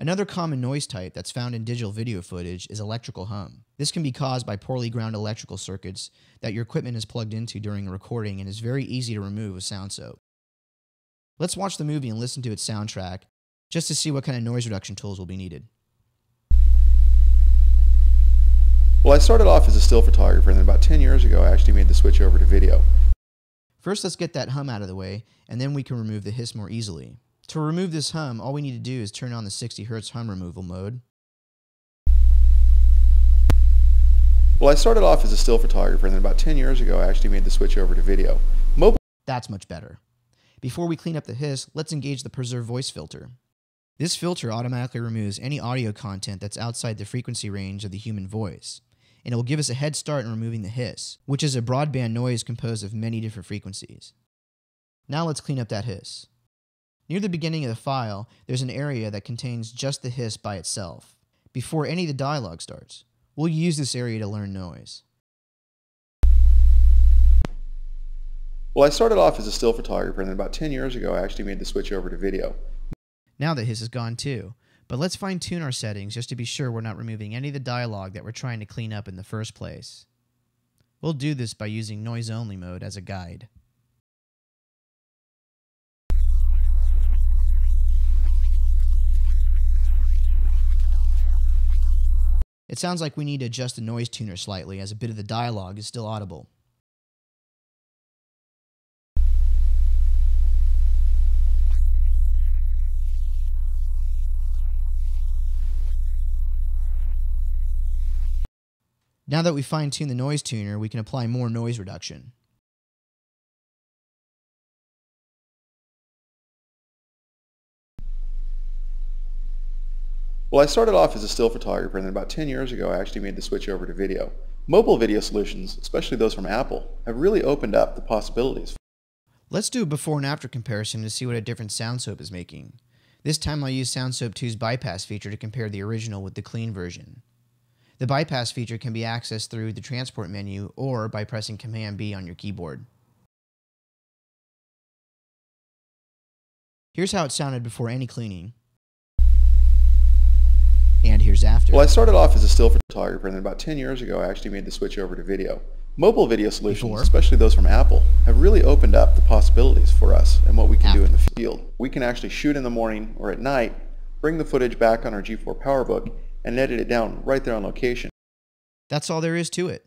Another common noise type that's found in digital video footage is electrical hum. This can be caused by poorly ground electrical circuits that your equipment is plugged into during a recording and is very easy to remove with SoundSoap. Let's watch the movie and listen to its soundtrack just to see what kind of noise reduction tools will be needed. Well, I started off as a still photographer, and then about 10 years ago I actually made the switch over to video. First, let's get that hum out of the way, and then we can remove the hiss more easily. To remove this hum, all we need to do is turn on the 60 Hz hum removal mode. Well, I started off as a still photographer, and then about 10 years ago I actually made the switch over to video. That's much better. Before we clean up the hiss, let's engage the preserve voice filter. This filter automatically removes any audio content that's outside the frequency range of the human voice, and it will give us a head start in removing the hiss, which is a broadband noise composed of many different frequencies. Now let's clean up that hiss. Near the beginning of the file, there's an area that contains just the hiss by itself, before any of the dialogue starts. We'll use this area to learn noise. Well, I started off as a still photographer, and then about 10 years ago I actually made the switch over to video. Now the hiss is gone too, but let's fine-tune our settings just to be sure we're not removing any of the dialogue that we're trying to clean up in the first place. We'll do this by using noise-only mode as a guide. It sounds like we need to adjust the noise tuner slightly, as a bit of the dialogue is still audible. Now that we've fine-tuned the noise tuner, we can apply more noise reduction. Well, I started off as a still photographer, and then about 10 years ago I actually made the switch over to video. Mobile video solutions, especially those from Apple, have really opened up the possibilities. Let's do a before and after comparison to see what a different SoundSoap is making. This time I'll use SoundSoap 2's bypass feature to compare the original with the clean version. The bypass feature can be accessed through the transport menu or by pressing Command B on your keyboard. Here's how it sounded before any cleaning. And here's after. Well, I started off as a still photographer, and then about 10 years ago I actually made the switch over to video. Mobile video solutions, especially those from Apple, have really opened up the possibilities for us and what we can do in the field. We can actually shoot in the morning or at night, bring the footage back on our G4 PowerBook, and edit it down right there on location. That's all there is to it.